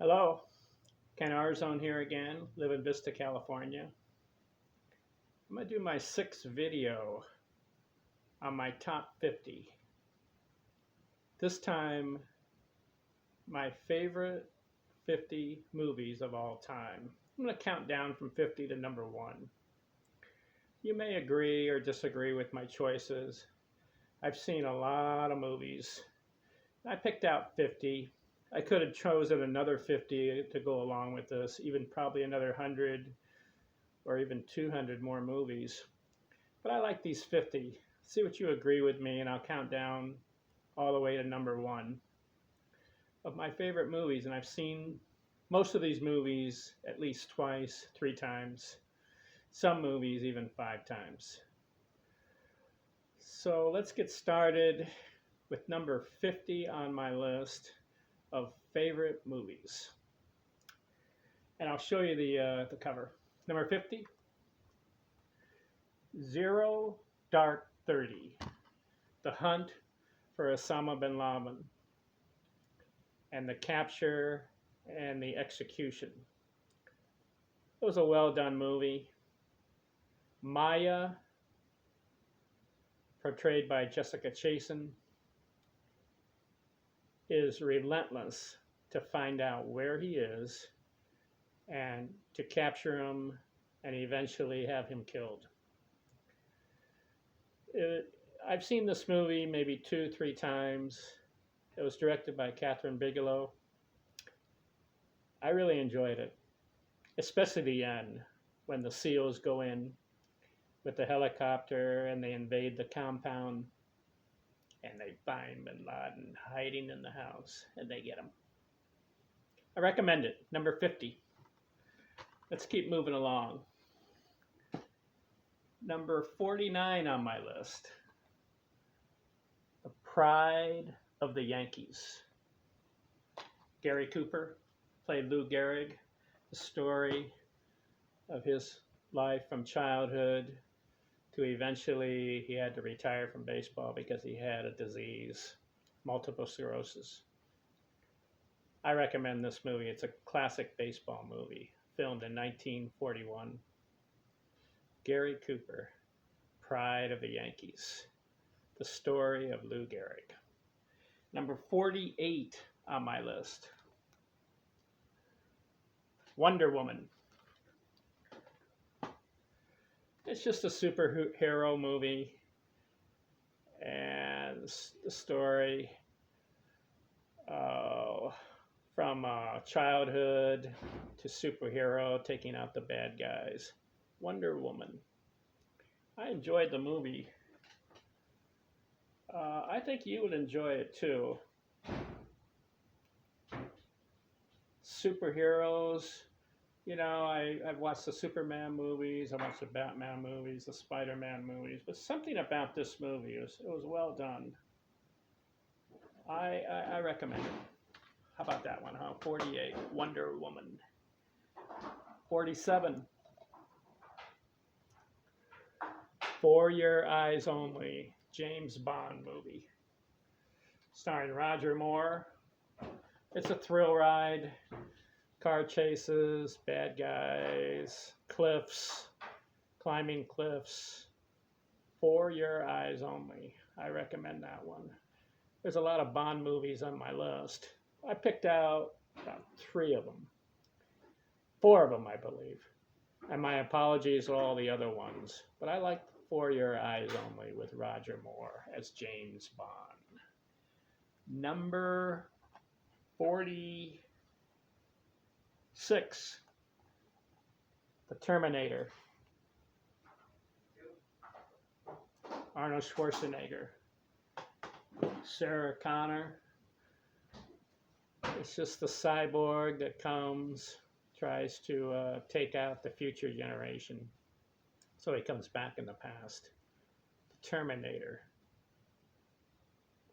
Hello, Ken Arzone here again, live in Vista, California. I'm going to do my sixth video on my top 50. This time, my favorite 50 movies of all time. I'm going to count down from 50 to number 1. You may agree or disagree with my choices. I've seen a lot of movies. I picked out 50. I could have chosen another 50 to go along with this, even probably another 100 or even 200 more movies. But I like these 50. See what you agree with me, and I'll count down all the way to number 1 of my favorite movies. And I've seen most of these movies at least twice, 3 times. Some movies even 5 times. So let's get started with number 50 on my list of favorite movies. And I'll show you the cover. Number 50, Zero Dark 30, The Hunt for Osama bin Laden, and the capture and the execution. It was a well done movie. Maya, portrayed by Jessica Chastain, is relentless to find out where he is and to capture him and eventually have him killed. I've seen this movie maybe 2-3 times. It was directed by Catherine Bigelow. I really enjoyed it, especially the end when the SEALs go in with the helicopter and they invade the compound. And they find bin Laden hiding in the house, and they get him. I recommend it. Number 50. Let's keep moving along. Number 49 on my list. The Pride of the Yankees. Gary Cooper played Lou Gehrig. The story of his life from childhood to eventually he had to retire from baseball because he had a disease, multiple sclerosis. I recommend this movie. It's a classic baseball movie, filmed in 1941. Gary Cooper, Pride of the Yankees, the story of Lou Gehrig. Number 48 on my list, Wonder Woman. It's just a superhero movie, and the story from childhood to superhero, taking out the bad guys. Wonder Woman. I enjoyed the movie. I think you would enjoy it too. Superheroes. You know, I've watched the Superman movies, I watched the Batman movies, the Spider-Man movies, but something about this movie, it was well done. I recommend it. How about that one, huh? 48, Wonder Woman. 47, For Your Eyes Only, James Bond movie. Starring Roger Moore. It's a thrill ride. Car chases, bad guys, cliffs, climbing cliffs. For Your Eyes Only. I recommend that one. There's a lot of Bond movies on my list. I picked out about 3 of them. 4 of them, I believe. And my apologies to all the other ones. But I like For Your Eyes Only with Roger Moore as James Bond. Number 46, The Terminator. Arnold Schwarzenegger. Sarah Connor. It's just the cyborg that comes, tries to take out the future generation. So he comes back in the past. The Terminator.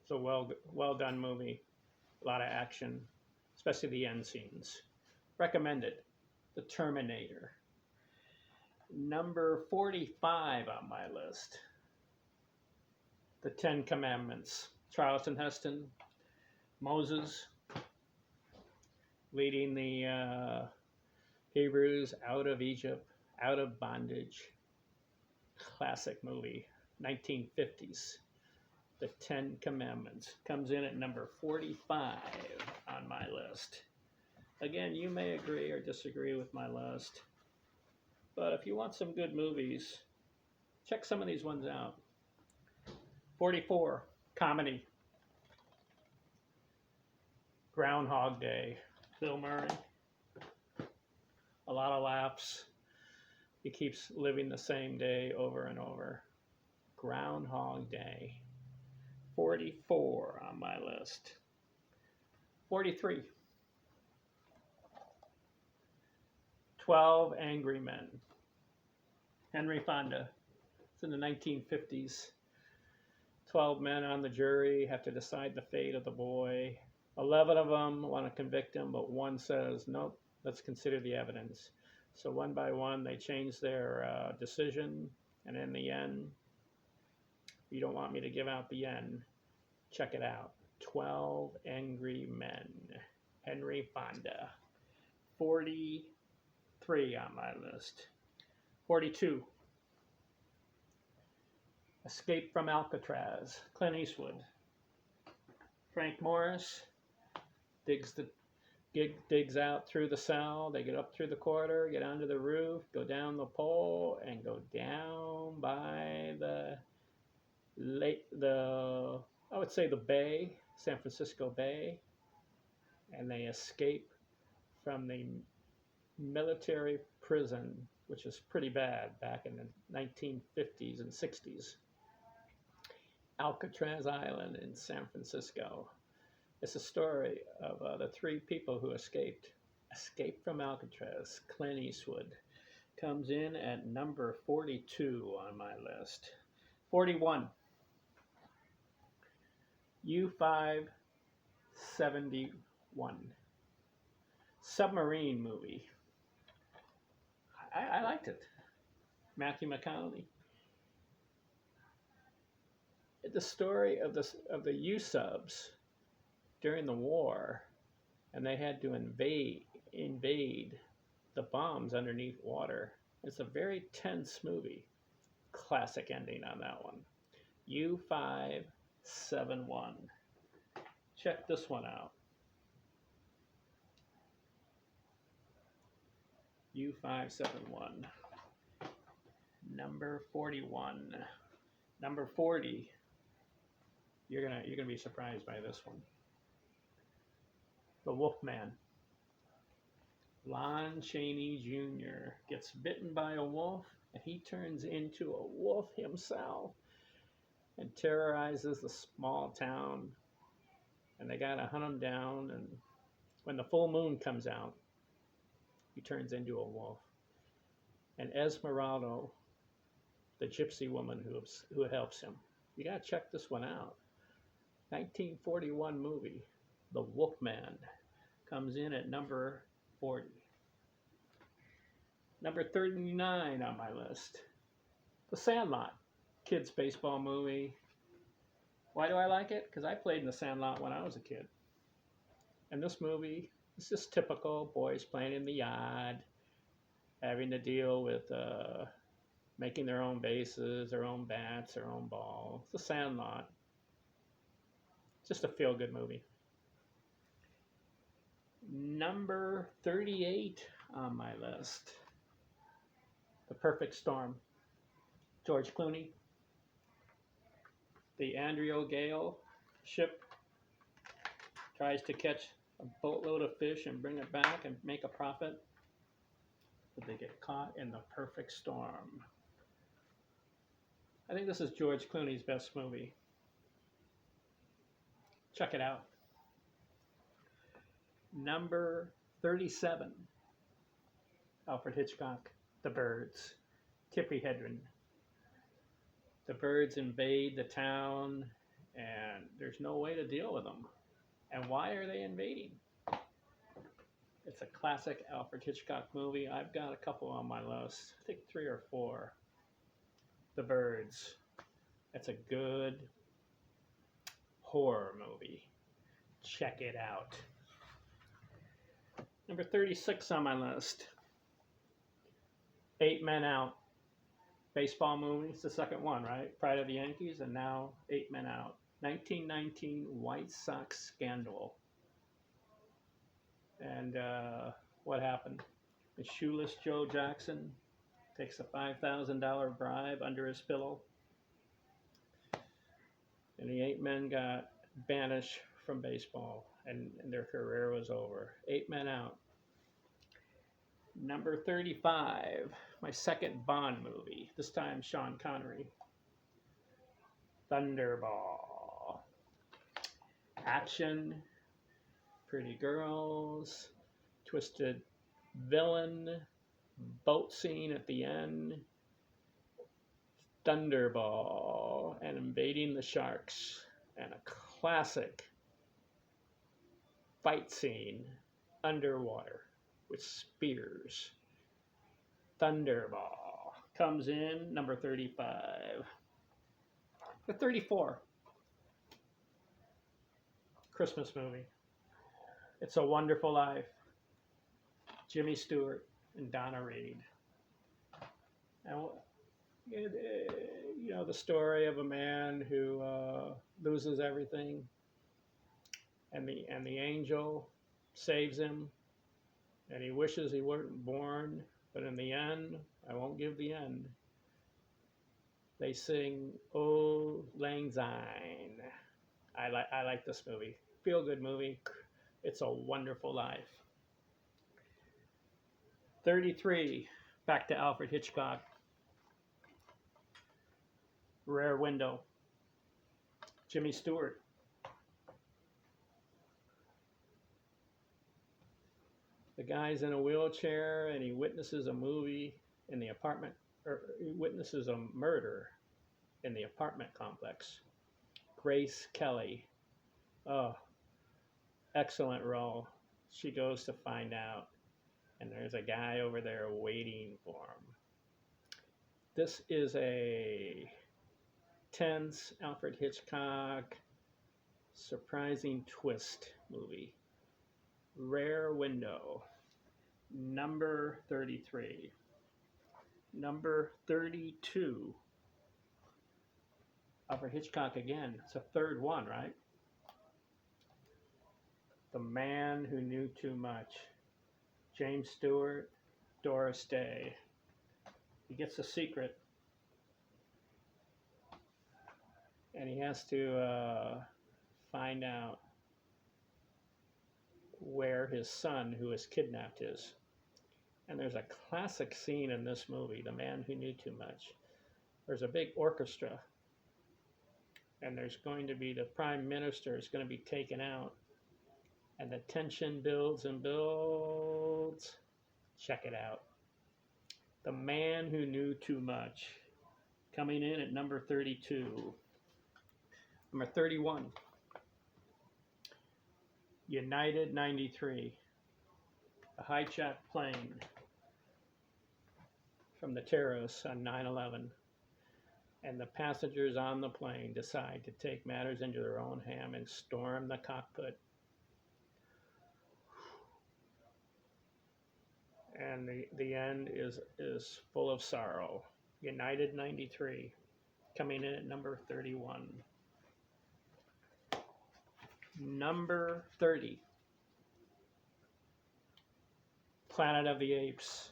It's a well done movie. A lot of action, especially the end scenes. Recommended. The Terminator. Number 45 on my list. The 10 Commandments. Charlton Heston, Moses. leading the Hebrews out of Egypt, out of bondage. Classic movie, 1950s. The Ten Commandments comes in at number 45 on my list. Again, you may agree or disagree with my list, but if you want some good movies, check some of these ones out. 44, comedy. Groundhog Day, Bill Murray. A lot of laughs. He keeps living the same day over and over. Groundhog Day. 44 on my list. 43. 12 Angry Men. Henry Fonda. It's in the 1950s. 12 men on the jury have to decide the fate of the boy. 11 of them want to convict him, but one says, nope, let's consider the evidence. So one by one, they change their decision. And in the end, you don't want me to give out the end. Check it out. 12 Angry Men. Henry Fonda. 43 on my list. 42. Escape from Alcatraz. Clint Eastwood. Frank Morris digs out through the cell. They get up through the corridor, get onto the roof, go down the pole, and go down by the I would say the bay, San Francisco Bay, and they escape from the military prison, which is pretty bad back in the 1950s and 60s. Alcatraz Island in San Francisco. It's a story of the three people who escaped from Alcatraz. Clint Eastwood comes in at number 42 on my list. 41. U-571. Submarine movie. I liked it. Matthew McConaughey. The story of the U-subs during the war, and they had to invade the bombs underneath water. It's a very tense movie. Classic ending on that one. U-571. Check this one out. U-571. Number 41. Number 40. You're gonna be surprised by this one. The Wolfman. Lon Chaney Jr. gets bitten by a wolf, and he turns into a wolf himself and terrorizes the small town. And they gotta hunt him down, and when the full moon comes out, he turns into a wolf. And Esmeralda, the gypsy woman who helps him. You gotta check this one out. 1941 movie, The Wolfman, comes in at number 40. Number 39 on my list, The Sandlot, kids baseball movie. Why do I like it? Because I played in The Sandlot when I was a kid. And this movie is just typical boys playing in the yard, having to deal with making their own bases, their own bats, their own ball. It's The Sandlot. Just a feel-good movie. Number 38 on my list, The Perfect Storm. George Clooney. The Andrew Gale ship tries to catch a boatload of fish and bring it back and make a profit, but they get caught in the perfect storm. I think this is George Clooney's best movie. Check it out. Number 37, Alfred Hitchcock, The Birds. Tippi Hedren. The birds invade the town, and there's no way to deal with them. And why are they invading? It's a classic Alfred Hitchcock movie. I've got a couple on my list. I think 3 or 4. The Birds. It's a good horror movie. Check it out. Number 36 on my list. 8 Men Out. Baseball movie. It's the second one, right? Pride of the Yankees, and now 8 Men Out. 1919 White Sox scandal. And what happened? The shoeless Joe Jackson takes a $5,000 bribe under his pillow. And the 8 men got banished from baseball, and their career was over. 8 Men Out. Number 35, my second Bond movie. This time Sean Connery. Thunderball. Action, pretty girls, twisted villain, boat scene at the end, Thunderball, and invading the sharks, and a classic fight scene underwater with spears. Thunderball comes in number 35. The 34. Christmas movie. It's a Wonderful Life. Jimmy Stewart and Donna Reed. And you know the story of a man who loses everything, and the angel saves him, and he wishes he weren't born, but in the end, I won't give the end. They sing "Auld Lang Syne." I like this movie. Feel good movie. It's a Wonderful Life. 33. Back to Alfred Hitchcock. Rear Window. Jimmy Stewart. The guy's in a wheelchair and he witnesses a movie in the apartment, or he witnesses a murder in the apartment complex. Grace Kelly. Oh, excellent role. She goes to find out, and there's a guy over there waiting for him. This is a tense Alfred Hitchcock surprising twist movie. Rear Window. Number 33. Number 32. Alfred Hitchcock again. It's a third one, right? The Man Who Knew Too Much. James Stewart, Doris Day. He gets a secret, and he has to find out where his son, who is kidnapped, is. And there's a classic scene in this movie, The Man Who Knew Too Much. There's a big orchestra, and there's going to be the prime minister is going to be taken out, and the tension builds and builds. Check it out. The Man Who Knew Too Much, coming in at number 32. Number 31. United 93. A hijacked plane from the terrorists on 9/11. And the passengers on the plane decide to take matters into their own hand and storm the cockpit. And the end is full of sorrow. United 93, coming in at number 31. Number 30. Planet of the Apes.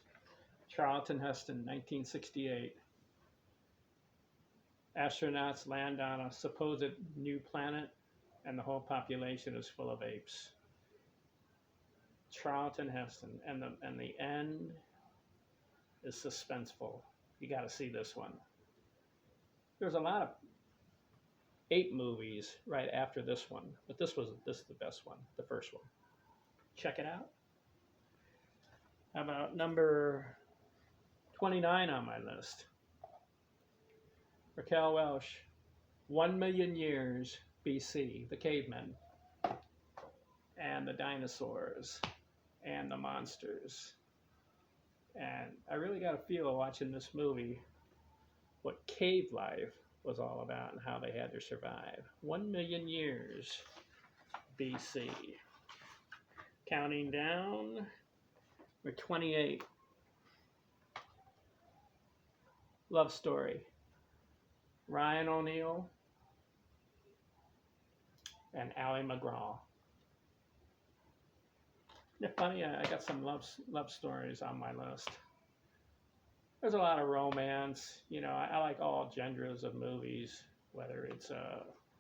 Charlton Heston, 1968. Astronauts land on a supposed new planet, and the whole population is full of apes. Charlton Heston, and the end is suspenseful. You got to see this one. There's a lot of ape movies right after this one, but this is the best one, the first one. Check it out. How about number 29 on my list? Raquel Welch, 1 million years BC, the cavemen, and the dinosaurs, and the monsters. And I really got a feel watching this movie what cave life was all about and how they had to survive. 1 million years BC. Counting down Number 28, Love Story. Ryan O'Neal and Ally McGraw. Isn't it funny? I got some love stories on my list. There's a lot of romance. You know, I like all genres of movies, whether it's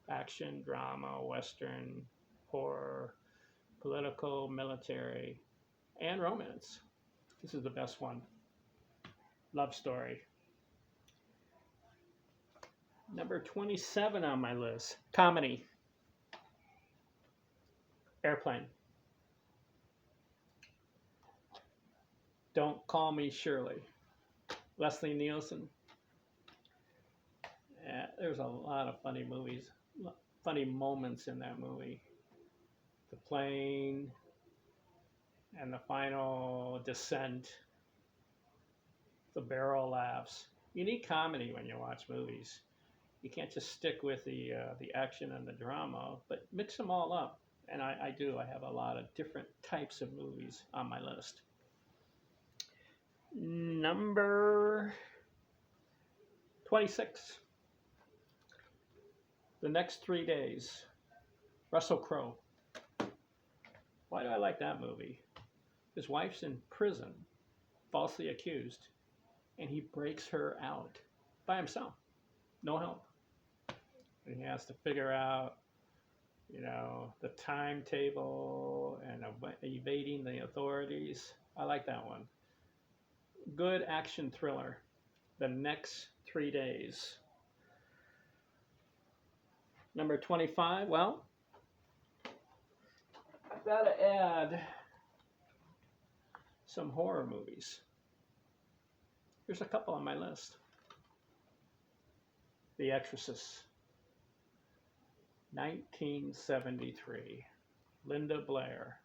action, drama, western, horror, political, military, and romance. This is the best one. Love Story. Number 27 on my list, comedy. Airplane. Don't Call Me Shirley. Leslie Nielsen. There's a lot of funny movies, funny moments in that movie. The plane and the final descent, the barrel laughs. You need comedy when you watch movies. You can't just stick with the action and the drama, but mix them all up. And I do. I have a lot of different types of movies on my list. Number 26. The Next 3 Days. Russell Crowe. Why do I like that movie? His wife's in prison, falsely accused, and he breaks her out by himself. No help. And he has to figure out, you know, the timetable and evading the authorities. I like that one. Good action thriller. The Next 3 Days. Number 25. Well, I've got to add some horror movies. Here's a couple on my list. The Exorcist. 1973. Linda Blair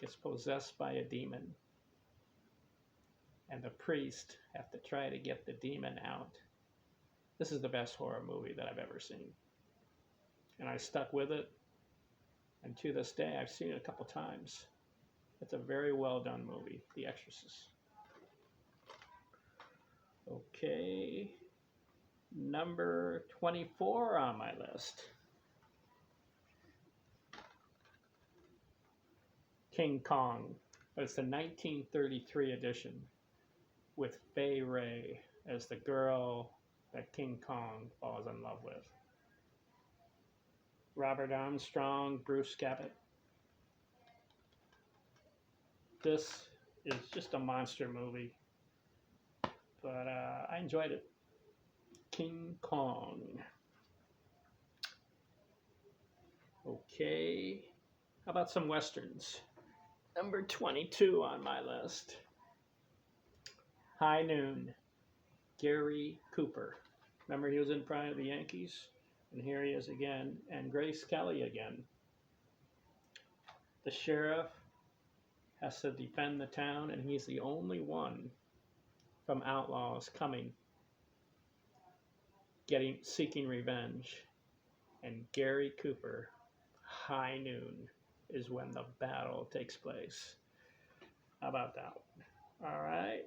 gets possessed by a demon, and the priest have to try to get the demon out. This is the best horror movie that I've ever seen. And I stuck with it. And to this day, I've seen it a couple times. It's a very well done movie, The Exorcist. Okay. Number 24 on my list. King Kong. But it's the 1933 edition with Fay Wray as the girl that King Kong falls in love with. Robert Armstrong, Bruce Cabot. This is just a monster movie, but I enjoyed it. King Kong. Okay, how about some westerns? Number 22 on my list. High Noon. Gary Cooper. Remember he was in Pride of the Yankees? And here he is again, and Grace Kelly again. The sheriff has to defend the town, and he's the only one from outlaws coming, seeking revenge. And Gary Cooper, High Noon, is when the battle takes place. How about that one? All right.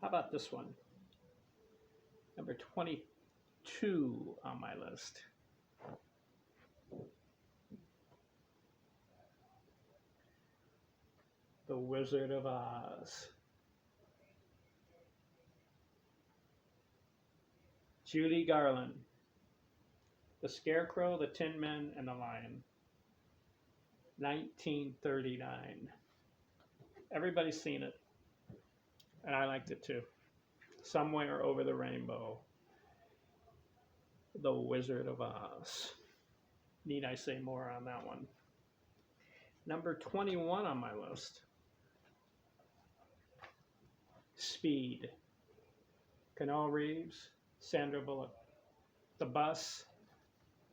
How about this one? Number 22 on my list. The Wizard of Oz. Judy Garland. The Scarecrow, the Tin Men, and the Lion. 1939. Everybody's seen it. And I liked it too. Somewhere Over the Rainbow. The Wizard of Oz. Need I say more on that one? Number 21 on my list. Speed. Keanu Reeves, Sandra Bullock. The bus,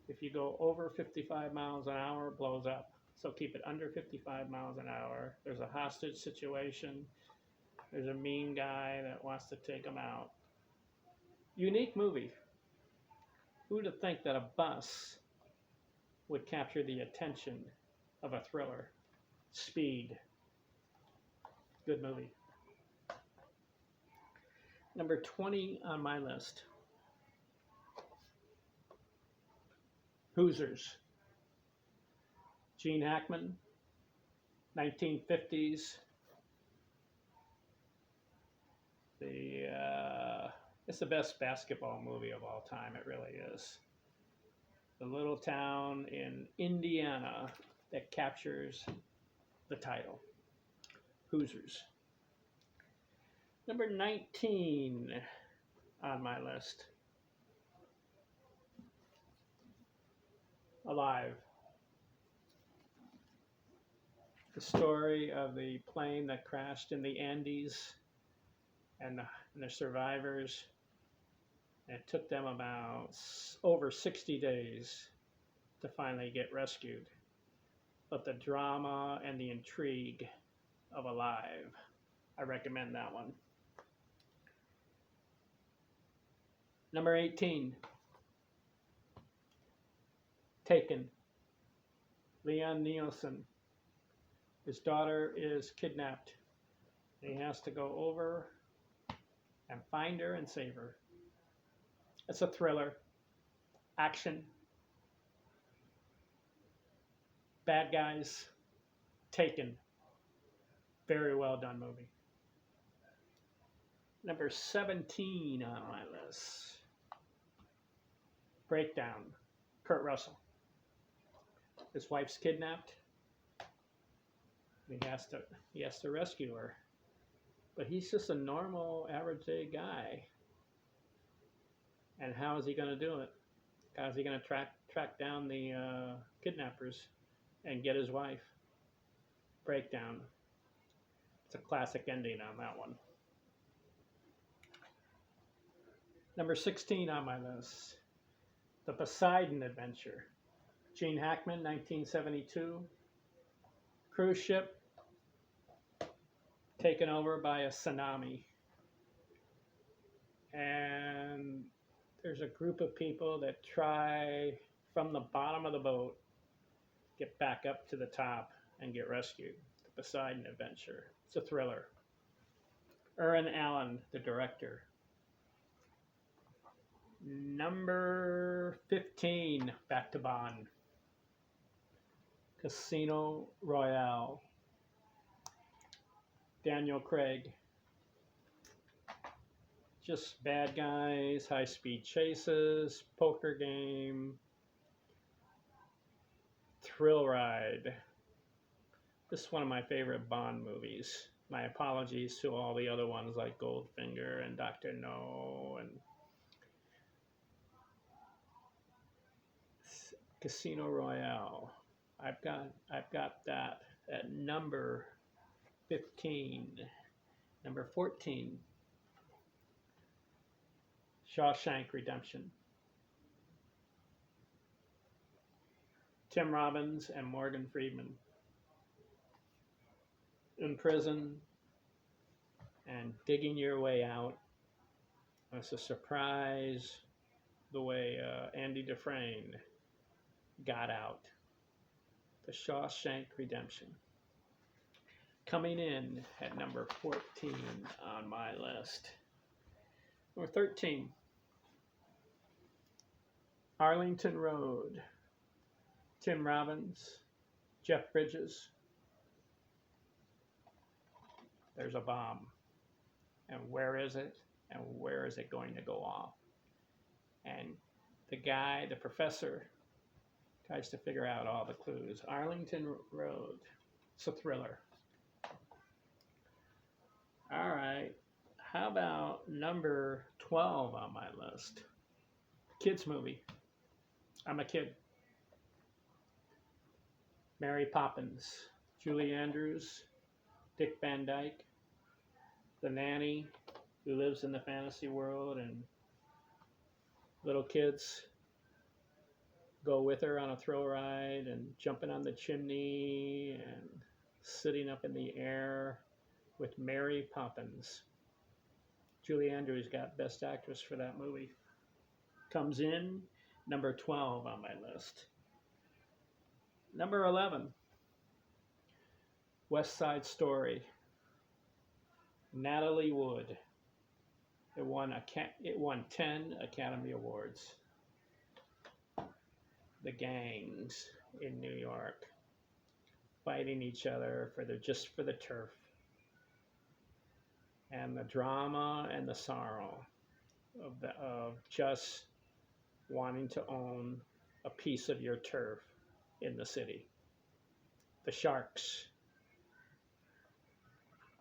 if you go over 55 miles an hour, blows up. So keep it under 55 miles an hour. There's a hostage situation. There's a mean guy that wants to take him out. Unique movie. Who'd have think that a bus would capture the attention of a thriller? Speed. Good movie. Number 20 on my list. Hoosiers. Gene Hackman, 1950s. It's the best basketball movie of all time. It really is. The little town in Indiana that captures the title. Hoosiers. Number 19 on my list. Alive. The story of the plane that crashed in the Andes and the survivors. And it took them about over 60 days to finally get rescued. But the drama and the intrigue of Alive, I recommend that one. Number 18, Taken. Leon Nielsen. His daughter is kidnapped. He has to go over and find her and save her. It's a thriller. Action. Bad guys. Taken. Very well done movie. Number 17 on my list. Breakdown. Kurt Russell. His wife's kidnapped. He has to rescue her. But he's just a normal, average day guy. And how is he going to do it? How is he going to track down the kidnappers and get his wife? Breakdown. It's a classic ending on that one. Number 16 on my list. The Poseidon Adventure. Gene Hackman, 1972. Cruise ship taken over by a tsunami. And there's a group of people that try from the bottom of the boat get back up to the top and get rescued. The Poseidon Adventure. It's a thriller. Irwin Allen, the director. Number 15, back to Bond. Casino Royale. Daniel Craig. Just bad guys, high-speed chases, poker game, thrill ride. This is one of my favorite Bond movies. My apologies to all the other ones like Goldfinger and Dr. No and Casino Royale. I've got that at number 15. Number 14. Shawshank Redemption. Tim Robbins and Morgan Freeman in prison and digging your way out. It's a surprise the way Andy Dufresne got out. The Shawshank Redemption. Coming in at number 14 on my list. Number 13. Arlington Road. Tim Robbins, Jeff Bridges. There's a bomb. And where is it? And where is it going to go off? And the professor, tries to figure out all the clues. Arlington Road. It's a thriller. All right. How about number 12 on my list? Kids movie. I'm a Kid. Mary Poppins. Julie Andrews. Dick Van Dyke. The nanny who lives in the fantasy world and little kids go with her on a thrill ride and jumping on the chimney and sitting up in the air with Mary Poppins. Julie Andrews got Best Actress for that movie. Comes in number 12 on my list. Number 11. West Side Story. Natalie Wood. It won 10 Academy Awards. The gangs in New York fighting each other just for the turf. And the drama and the sorrow of just wanting to own a piece of your turf in the city. The Sharks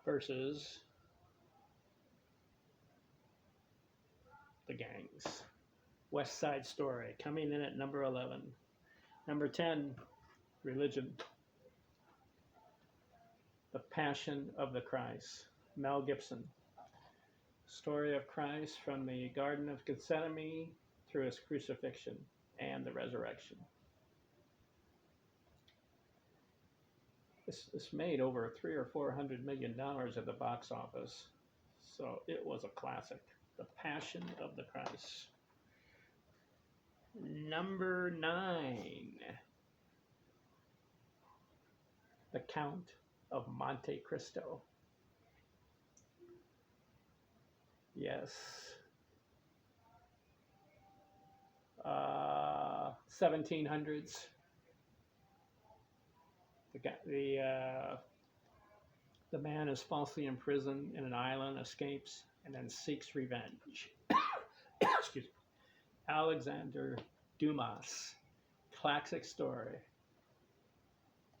versus the gangs. West Side Story, coming in at number 11. Number 10, Religion. The Passion of the Christ, Mel Gibson. Story of Christ from the Garden of Gethsemane through his crucifixion and the resurrection. This made over $300 or $400 million at the box office, so it was a classic. The Passion of the Christ. Number 9, The Count of Monte Cristo. Yes. 1700s. The man is falsely imprisoned in an island, escapes, and then seeks revenge. Excuse me. Alexander Dumas, classic story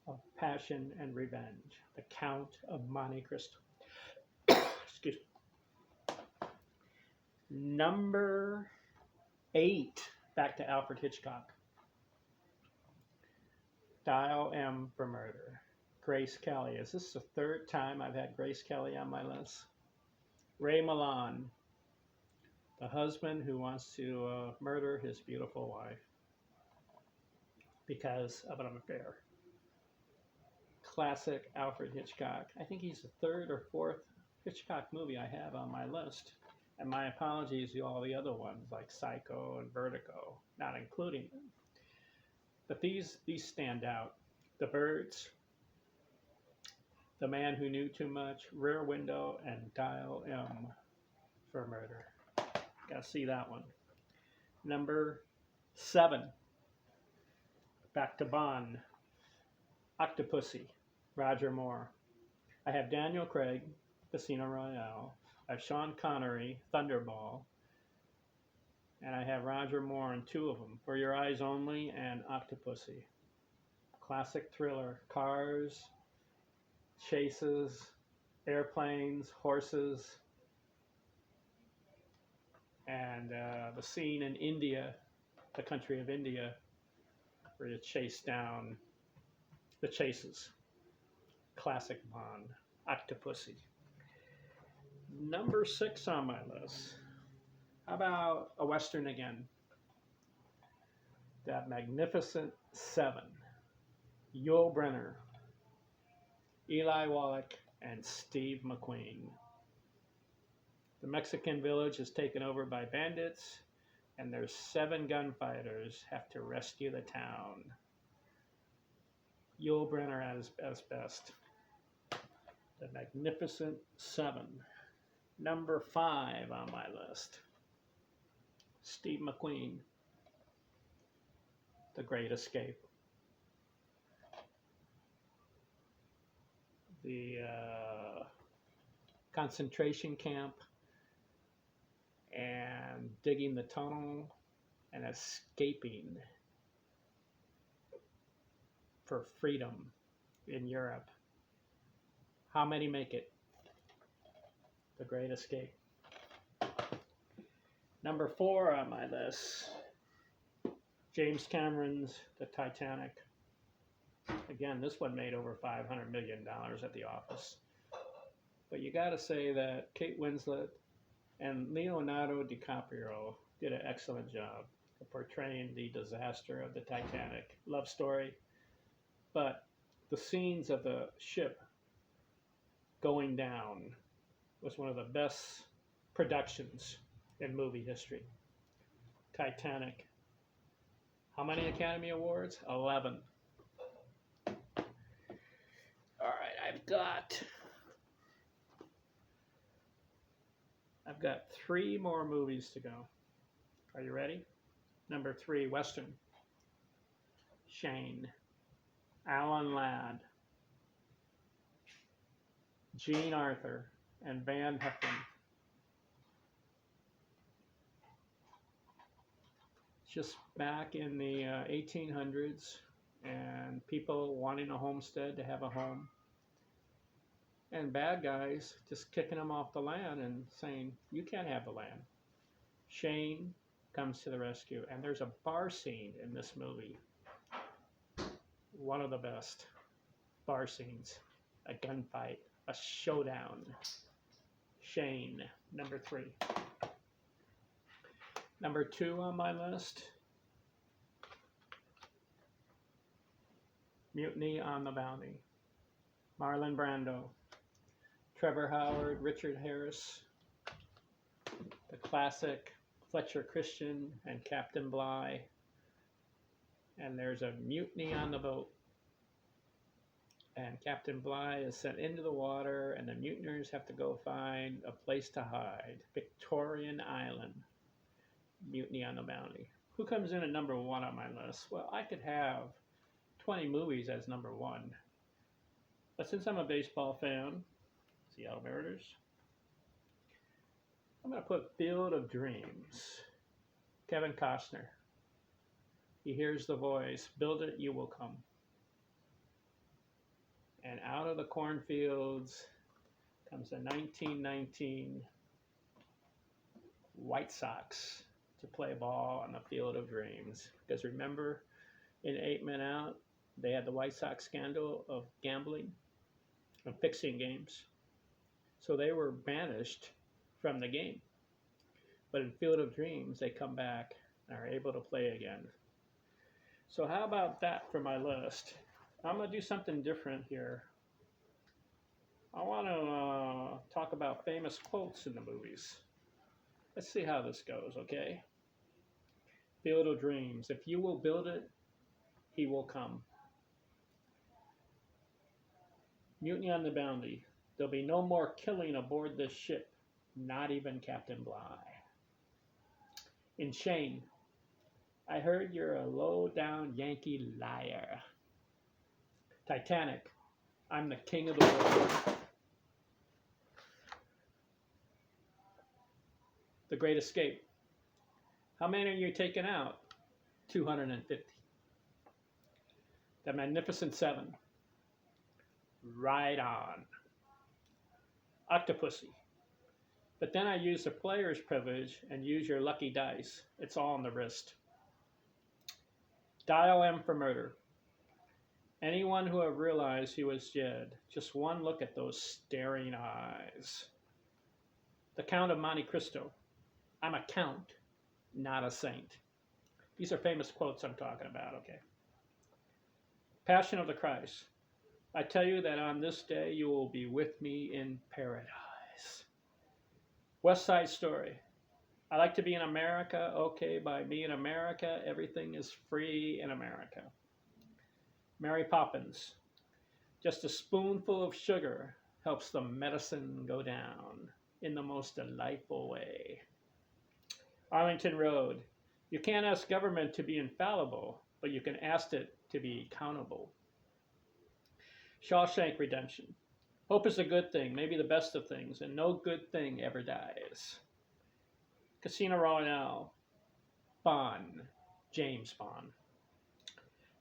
of passion and revenge. The Count of Monte Cristo. Excuse me. Number 8, back to Alfred Hitchcock. Dial M for Murder. Grace Kelly. Is this the third time I've had Grace Kelly on my list? Ray Milland, the husband who wants to murder his beautiful wife because of an affair. Classic Alfred Hitchcock. I think he's the third or fourth Hitchcock movie I have on my list. And my apologies to all the other ones like Psycho and Vertigo, not including them. But these stand out. The Birds, The Man Who Knew Too Much, Rear Window, and Dial M for Murder. Gotta see that one. Number 7, back to Bond. Octopussy, Roger Moore. I have Daniel Craig, Casino Royale. I have Sean Connery, Thunderball. And I have Roger Moore in 2 of them, For Your Eyes Only and Octopussy. Classic thriller. Cars, chases, airplanes, horses, and the scene in India, the country of India, where you chase down the chases. Classic Bond. Octopussy. Number 6 on my list. How about a Western again? That Magnificent Seven. Yul Brynner, Eli Wallach, and Steve McQueen. The Mexican village is taken over by bandits, and their 7 gunfighters have to rescue the town. Yul Brynner at his best. The Magnificent Seven. Number 5 on my list. Steve McQueen, The Great Escape. The concentration camp and digging the tunnel and escaping for freedom in Europe. How many make it? The Great Escape. Number 4 on my list, James Cameron's The Titanic. Again, this one made over $500 million at the office. But you got to say that Kate Winslet and Leonardo DiCaprio did an excellent job of portraying the disaster of the Titanic. Love story. But the scenes of the ship going down was one of the best productions in movie history. Titanic. How many Academy Awards? 11. All right, I have I've got 3 more movies to go. Are you ready? Number 3, Western. Shane, Alan Ladd, Jean Arthur, and Van Heflin. Just back in the 1800s, and people wanting a homestead to have a home, and bad guys just kicking them off the land and saying, you can't have the land. Shane comes to the rescue, and there's a bar scene in this movie. One of the best bar scenes. A gunfight, a showdown. Shane, number 3. Number 2 on my list, Mutiny on the Bounty. Marlon Brando, Trevor Howard, Richard Harris, the classic Fletcher Christian and Captain Bligh. And there's a mutiny on the boat. And Captain Bligh is sent into the water, and the mutineers have to go find a place to hide. Victorian Island. Mutiny on the Bounty. Who comes in at number 1 on my list? Well, I could have 20 movies as number 1. But since I'm a baseball fan, Seattle Mariners, I'm going to put Field of Dreams. Kevin Costner. He hears the voice, build it, you will come. And out of the cornfields comes the 1919 White Sox to play ball on the Field of Dreams. Because remember, in 8 Men Out, they had the White Sox scandal of gambling and fixing games. So they were banished from the game. But in Field of Dreams, they come back and are able to play again. So how about that for my list? I'm going to do something different here. I want to talk about famous quotes in the movies. Let's see how this goes, okay? Field of Dreams. If you will build it, he will come. Mutiny on the Bounty. There'll be no more killing aboard this ship, not even Captain Bligh. In Shane, I heard you're a low-down Yankee liar. Titanic, I'm the king of the world. The Great Escape. How many are you taking out? 250. The Magnificent Seven. Right on. Octopussy. But then I use the player's privilege and use your lucky dice. It's all on the wrist. Dial M for Murder. Anyone who have realized he was dead, just one look at those staring eyes. The Count of Monte Cristo. I'm a count, not a saint. These are famous quotes I'm talking about, okay? Passion of the Christ. I tell you that on this day you will be with me in paradise. West Side Story. I like to be in America. Okay, by me in America, everything is free in America. Mary Poppins. Just a spoonful of sugar helps the medicine go down in the most delightful way. Arlington Road. You can't ask government to be infallible, but you can ask it to be accountable. Shawshank Redemption. Hope is a good thing, maybe the best of things, and no good thing ever dies. Casino Royale. Bond. James Bond.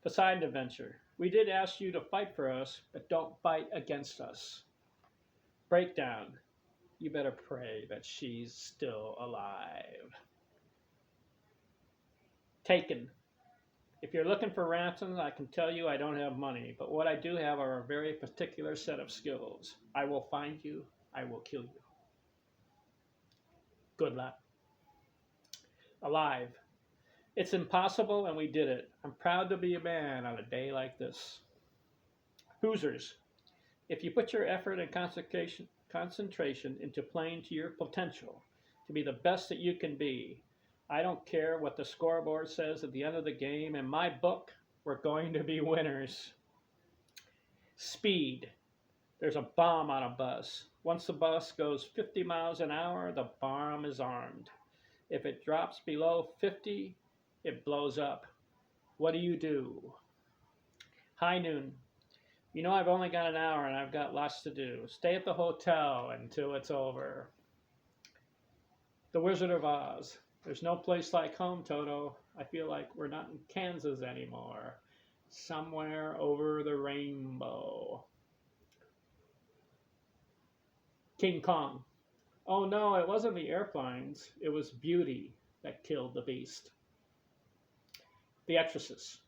Poseidon Adventure. We did ask you to fight for us, but don't fight against us. Breakdown. You better pray that she's still alive. Taken. If you're looking for ransoms, I can tell you I don't have money, but what I do have are a very particular set of skills. I will find you, I will kill you. Good luck. Alive. It's impossible and we did it. I'm proud to be a man on a day like this. Hoosiers. If you put your effort and concentration into playing to your potential, to be the best that you can be, I don't care what the scoreboard says at the end of the game. In my book, we're going to be winners. Speed. There's a bomb on a bus. Once the bus goes 50 miles an hour, the bomb is armed. If it drops below 50, it blows up. What do you do? High noon. You know I've only got an hour and I've got lots to do. Stay at the hotel until it's over. The Wizard of Oz. There's no place like home, Toto. I feel like we're not in Kansas anymore. Somewhere over the rainbow. King Kong. Oh no, it wasn't the airplanes. It was beauty that killed the beast. The Exorcist.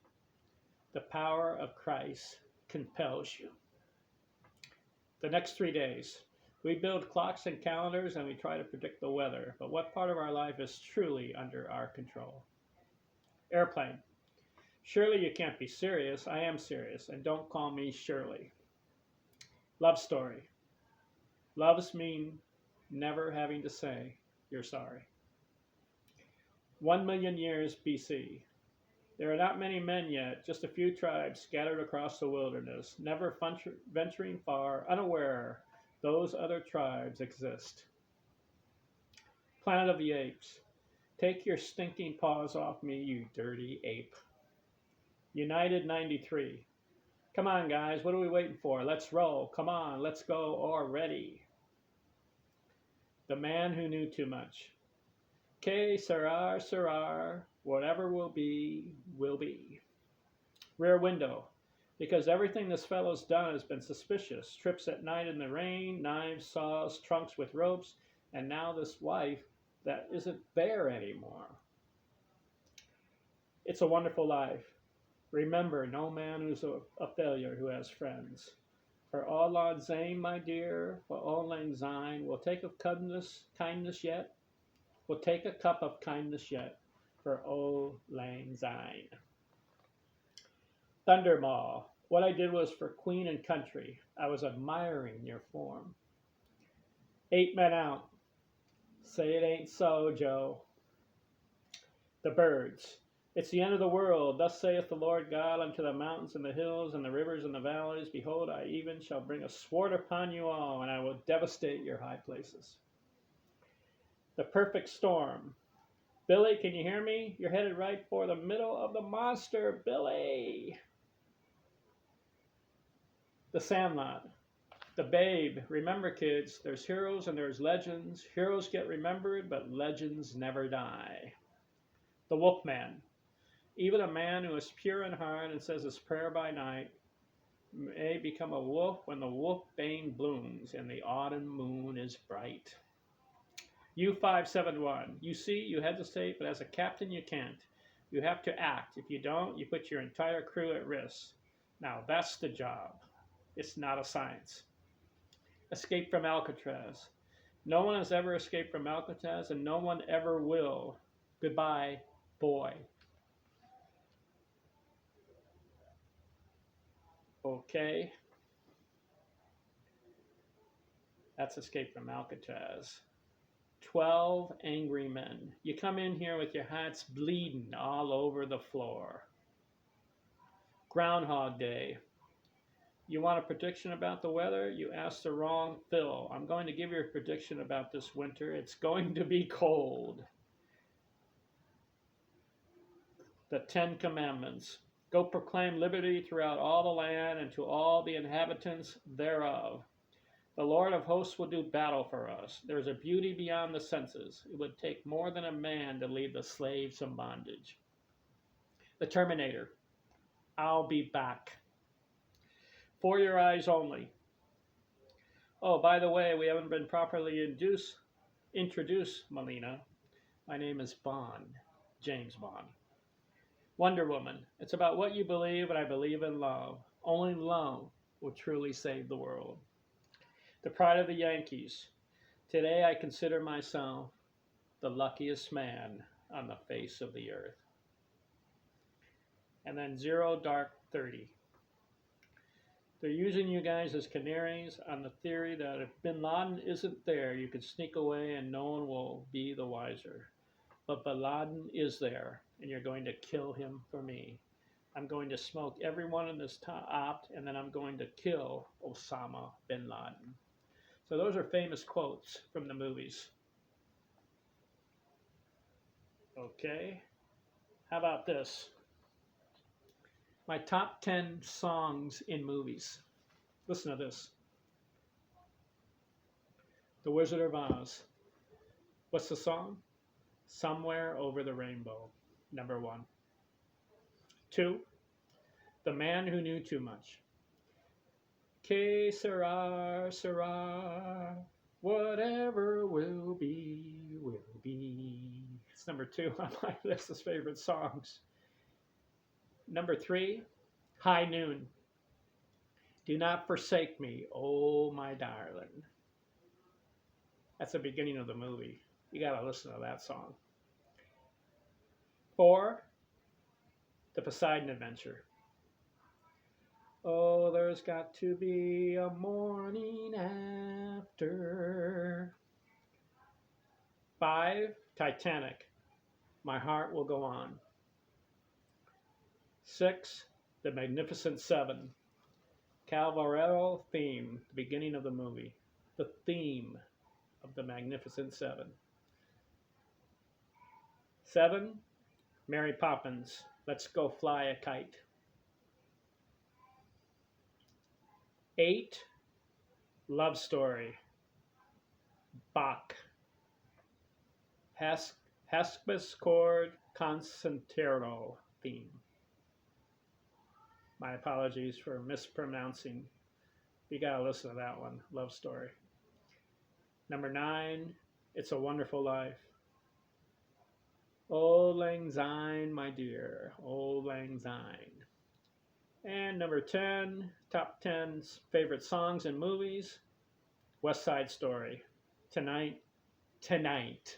The power of Christ compels you. The next 3 days. We build clocks and calendars and we try to predict the weather, but what part of our life is truly under our control? Airplane. Surely you can't be serious. I am serious, and don't call me Shirley. Love story. Loves mean never having to say you're sorry. 1 million years BC. There are not many men yet, just a few tribes scattered across the wilderness, never venturing far, unaware those other tribes exist. Planet of the Apes. Take your stinking paws off me, you dirty ape. United 93. Come on, guys, what are we waiting for? Let's roll. Come on, let's go already. The man who knew too much. Que sera, sera. Whatever will be, will be. Rear window. Because everything this fellow's done has been suspicious. Trips at night in the rain, knives, saws, trunks with ropes, and now this wife that isn't there anymore. It's a Wonderful Life. Remember, no man who's a failure who has friends. For Auld Zane, my dear, for Auld Lang Syne, we'll take of kindness yet. We'll take a cup of kindness yet for Auld Lang Syne. Thundermaw. What I did was for Queen and Country. I was admiring your form. 8 Men Out. Say it ain't so, Joe. The Birds. It's the end of the world. Thus saith the Lord God unto the mountains and the hills and the rivers and the valleys. Behold, I even shall bring a sword upon you all, and I will devastate your high places. The Perfect Storm. Billy, can you hear me? You're headed right for the middle of the monster, Billy. The Sandlot. The Babe. Remember, kids, there's heroes and there's legends. Heroes get remembered, but legends never die. The Wolfman. Even a man who is pure in heart and says his prayer by night may become a wolf when the wolfbane blooms and the autumn moon is bright. U571. You see, you hesitate, but as a captain you can't. You have to act. If you don't, you put your entire crew at risk. Now that's the job. It's not a science. Escape from Alcatraz. No one has ever escaped from Alcatraz, and no one ever will. Goodbye, boy. Okay. That's Escape from Alcatraz. 12 angry men. You come in here with your hats bleeding all over the floor. Groundhog Day. You want a prediction about the weather? You asked the wrong Phil. I'm going to give you a prediction about this winter. It's going to be cold. The 10 Commandments. Go proclaim liberty throughout all the land and to all the inhabitants thereof. The Lord of hosts will do battle for us. There is a beauty beyond the senses. It would take more than a man to lead the slaves from bondage. The Terminator. I'll be back. For your eyes only. Oh, by the way, we haven't been properly introduced, Melina. My name is Bond, James Bond. Wonder Woman. It's about what you believe, and I believe in love. Only love will truly save the world. The Pride of the Yankees. Today I consider myself the luckiest man on the face of the earth. And then Zero Dark 30. They're using you guys as canaries on the theory that if Bin Laden isn't there, you can sneak away and no one will be the wiser. But Bin Laden is there, and you're going to kill him for me. I'm going to smoke everyone in this op, and then I'm going to kill Osama bin Laden. So those are famous quotes from the movies. Okay, how about this? My top 10 songs in movies. Listen to this. The Wizard of Oz. What's the song? Somewhere Over the Rainbow, number 1. 2, The Man Who Knew Too Much. Que sera, sera, whatever will be, will be. It's number 2 on my list of favorite songs. Number 3, High Noon. Do not forsake me, oh my darling. That's the beginning of the movie. You gotta listen to that song. 4, The Poseidon Adventure. Oh, there's got to be a morning after. 5, Titanic. My Heart Will Go On. 6, The Magnificent Seven. Cavalry theme, the beginning of the movie. The theme of the Magnificent Seven. 7, Mary Poppins, Let's Go Fly a Kite. 8, Love Story, Bach. Hesperus chord concerto theme. My apologies for mispronouncing. You gotta listen to that one, Love Story. Number 9, It's a Wonderful Life. Auld Lang Syne, my dear, Auld Lang Syne. And number 10, top 10 favorite songs and movies, West Side Story, Tonight, Tonight.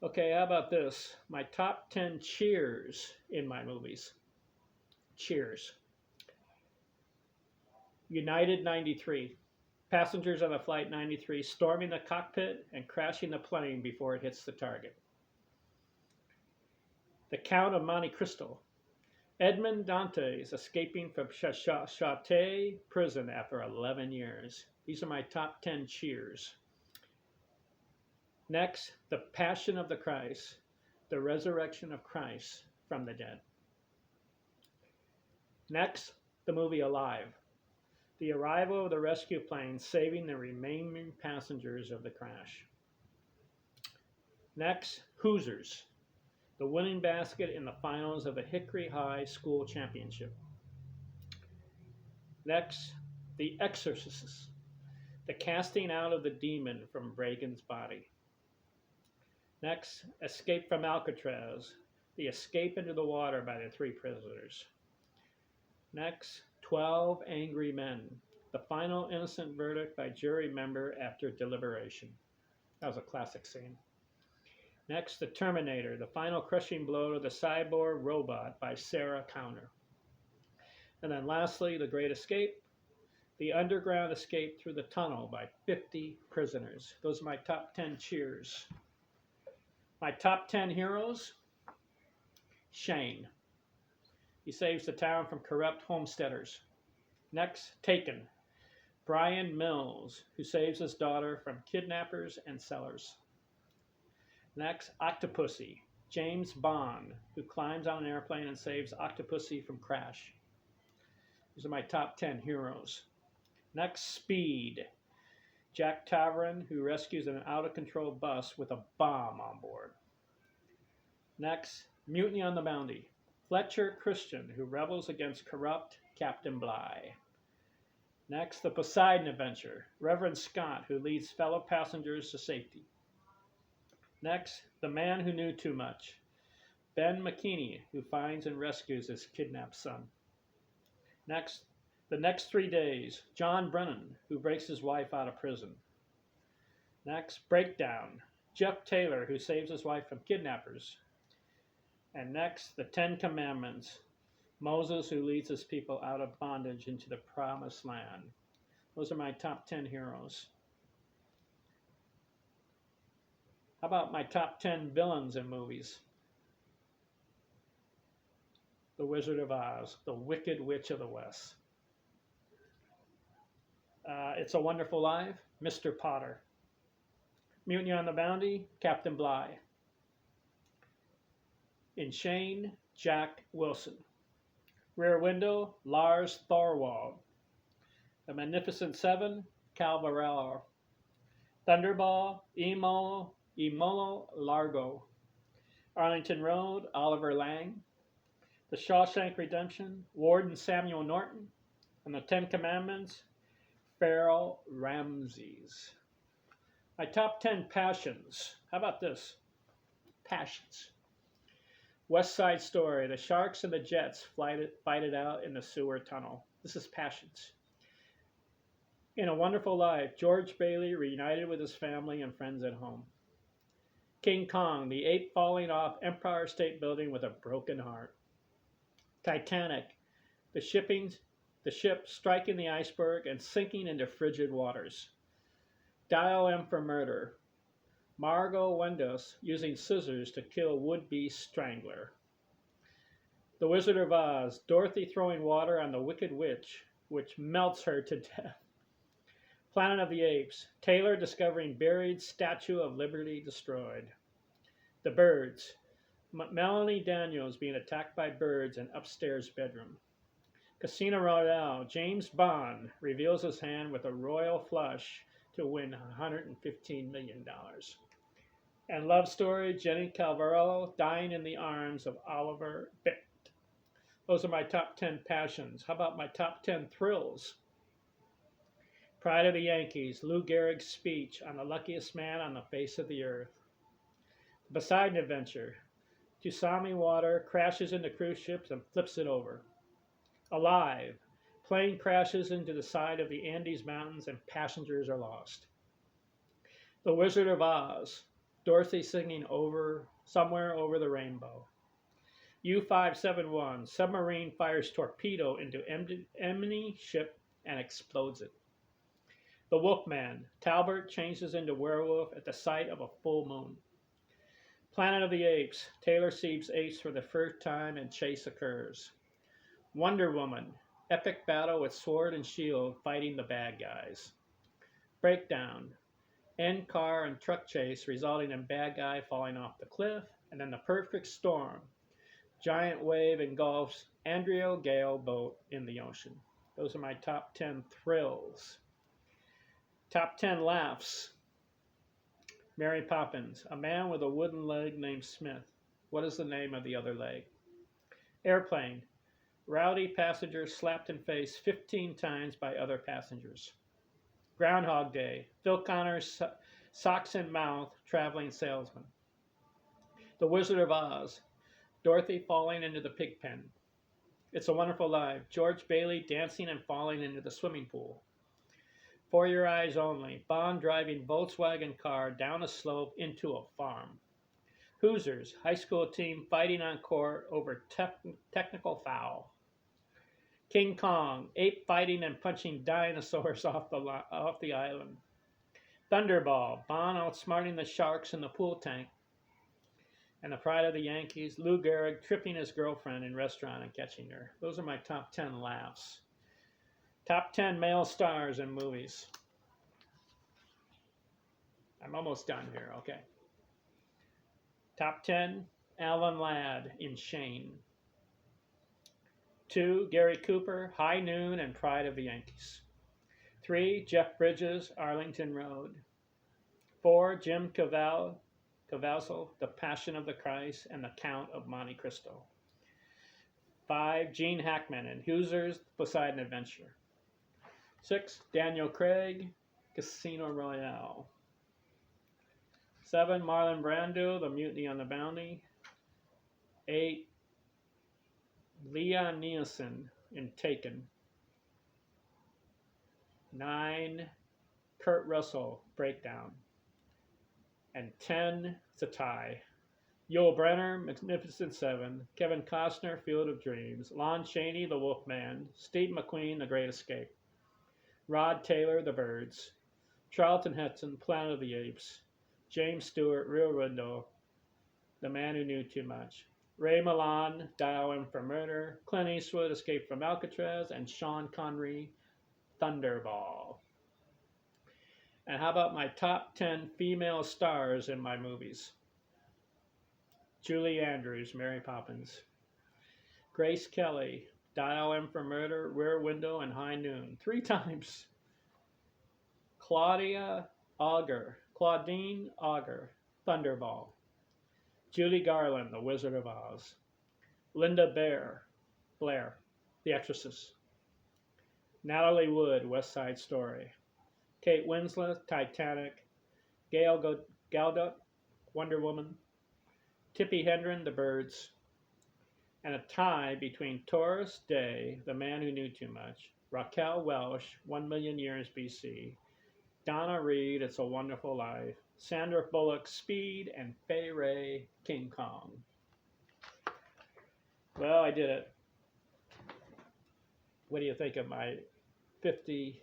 Okay, how about this? My top 10 cheers in my movies. Cheers. United 93. Passengers on the flight 93 storming the cockpit and crashing the plane before it hits the target. The Count of Monte Cristo. Edmond Dantes escaping from Château prison after 11 years. These are my top 10 cheers. Next, The Passion of the Christ, the resurrection of Christ from the dead. Next, the movie Alive, the arrival of the rescue plane saving the remaining passengers of the crash. Next, Hoosiers, the winning basket in the finals of the Hickory High School Championship. Next, The Exorcist, the casting out of the demon from Reagan's body. Next, Escape from Alcatraz, the escape into the water by the 3 prisoners. Next, 12 Angry Men, the final innocent verdict by jury member after deliberation. That was a classic scene. Next, The Terminator, the final crushing blow to the cyborg robot by Sarah Connor. And then lastly, The Great Escape, the underground escape through the tunnel by 50 prisoners. Those are my top 10 cheers. My top 10 heroes, Shane. He saves the town from corrupt homesteaders. Next, Taken. Brian Mills, who saves his daughter from kidnappers and sellers. Next, Octopussy. James Bond, who climbs on an airplane and saves Octopussy from crash. These are my top 10 heroes. Next, Speed. Jack Tavern, who rescues an out-of-control bus with a bomb on board. Next, Mutiny on the Bounty. Fletcher Christian, who rebels against corrupt Captain Bligh. Next, The Poseidon Adventure. Reverend Scott, who leads fellow passengers to safety. Next, The Man Who Knew Too Much. Ben McKinney, who finds and rescues his kidnapped son. Next, The Next 3 Days. John Brennan, who breaks his wife out of prison. Next, Breakdown. Jeff Taylor, who saves his wife from kidnappers. And next, The 10 Commandments. Moses, who leads his people out of bondage into the promised land. Those are my top 10 heroes. How about my top 10 villains in movies? The Wizard of Oz, The Wicked Witch of the West. It's a Wonderful Life, Mr. Potter. Mutiny on the Bounty, Captain Bligh. In Shane, Jack Wilson. Rear Window, Lars Thorwald. The Magnificent Seven, Cal Barello. Thunderball, Emolo Largo. Arlington Road, Oliver Lang. The Shawshank Redemption, Warden Samuel Norton. And the Ten Commandments, Pharoah Ramses. My top 10 passions. How about this? Passions. West Side Story. The Sharks and the Jets fight it out in the sewer tunnel. This is passions. In A Wonderful Life, George Bailey reunited with his family and friends at home. King Kong, the ape falling off Empire State Building with a broken heart. Titanic, the ship striking the iceberg and sinking into frigid waters. Dial M for Murder, Margot Wendos using scissors to kill would-be strangler. The Wizard of Oz, Dorothy throwing water on the Wicked Witch, which melts her to death. Planet of the Apes, Taylor discovering buried Statue of Liberty destroyed. The Birds, Melanie Daniels being attacked by birds in upstairs bedroom. Casino Royale, James Bond reveals his hand with a royal flush to win $115 million. And Love Story, Jenny Calvarello dying in the arms of Oliver Bitt. Those are my top 10 passions. How about my top 10 thrills? Pride of the Yankees, Lou Gehrig's speech on the luckiest man on the face of the earth. The Poseidon Adventure, Tusami water crashes into cruise ships and flips it over. Alive, plane crashes into the side of the Andes Mountains and passengers are lost. The Wizard of Oz, Dorothy singing Somewhere Over the Rainbow. U-571, submarine fires torpedo into enemy ship and explodes it. The Wolfman, Talbot changes into werewolf at the sight of a full moon. Planet of the Apes, Taylor sees apes for the first time and chase occurs. Wonder Woman, epic battle with sword and shield fighting the bad guys. Breakdown, end car and truck chase resulting in bad guy falling off the cliff, and then the perfect storm. Giant wave engulfs Andrea Gale boat in the ocean. Those are my top 10 thrills. Top 10 laughs. Mary Poppins, a man with a wooden leg named Smith. What is the name of the other leg? Airplane, rowdy passenger slapped in face 15 times by other passengers. Groundhog Day, Phil Connor's socks in mouth traveling salesman. The Wizard of Oz, Dorothy falling into the pig pen. It's a Wonderful Life, George Bailey dancing and falling into the swimming pool. For Your Eyes Only, Bond driving Volkswagen car down a slope into a farm. Hoosiers, high school team fighting on court over technical foul. King Kong, ape fighting and punching dinosaurs off the island. Thunderball, Bond outsmarting the sharks in the pool tank. And The Pride of the Yankees, Lou Gehrig tripping his girlfriend in restaurant and catching her. Those are my top 10 laughs. Top 10 male stars in movies. I'm almost done here, okay. Top 10, Alan Ladd in Shane. 2, Gary Cooper, High Noon and Pride of the Yankees. 3, Jeff Bridges, Arlington Road. 4, Jim Caviezel, The Passion of the Christ and the Count of Monte Cristo. 5, Gene Hackman in Hoosiers, Poseidon Adventure. 6, Daniel Craig, Casino Royale. 7, Marlon Brando, The Mutiny on the Bounty. 8, Liam Neeson in Taken. 9, Kurt Russell, Breakdown. And 10, it's a tie. Yul Brynner, Magnificent Seven. Kevin Costner, Field of Dreams. Lon Chaney, The Wolfman. Steve McQueen, The Great Escape. Rod Taylor, The Birds. Charlton Heston, Planet of the Apes. James Stewart, Rear Window. The Man Who Knew Too Much. Ray Milland, Dial M for Murder, Clint Eastwood, Escape from Alcatraz, and Sean Connery, Thunderball. And how about my top 10 female stars in my movies? Julie Andrews, Mary Poppins. Grace Kelly, Dial M for Murder, Rear Window, and High Noon. 3 times. Claudine Auger, Thunderball. Judy Garland, The Wizard of Oz. Linda Blair, The Exorcist. Natalie Wood, West Side Story. Kate Winslet, Titanic. Gal Gadot, Wonder Woman. Tippi Hedren, The Birds. And a tie between Taurus Day, The Man Who Knew Too Much, Raquel Welch, 1,000,000 Years BC, Donna Reed, It's a Wonderful Life, Sandra Bullock, Speed, and Fay Wray, King Kong. Well, I did it. What do you think of my 50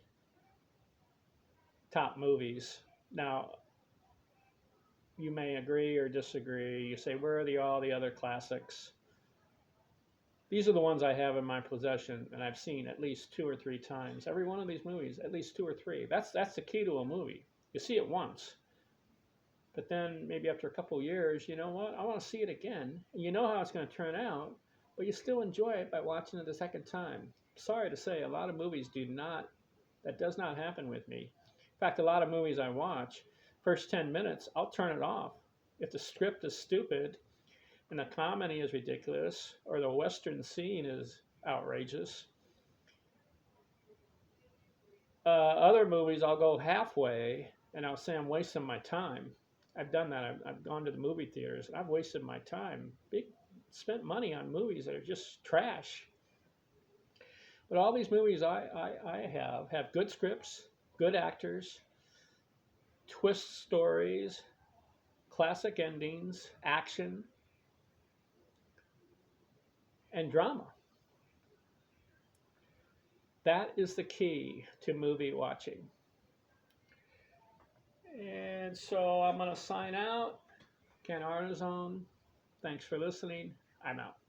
top movies? Now, you may agree or disagree. You say, where are all the other classics? These are the ones I have in my possession, and I've seen at least 2 or 3 times. Every one of these movies, at least 2 or 3. That's the key to a movie. You see it once, but then maybe after a couple of years, you know what? I want to see it again. And you know how it's going to turn out, but you still enjoy it by watching it a second time. Sorry to say, a lot of movies that does not happen with me. In fact, a lot of movies I watch, first 10 minutes, I'll turn it off. If the script is stupid, and the comedy is ridiculous, or the Western scene is outrageous. Other movies, I'll go halfway, and I'll say I'm wasting my time. I've done that. I've gone to the movie theaters, and I've wasted my time. Spent money on movies that are just trash. But all these movies I have good scripts, good actors, twist stories, classic endings, action, and drama. That is the key to movie watching. And so I'm going to sign out. Ken Artizone, thanks for listening. I'm out.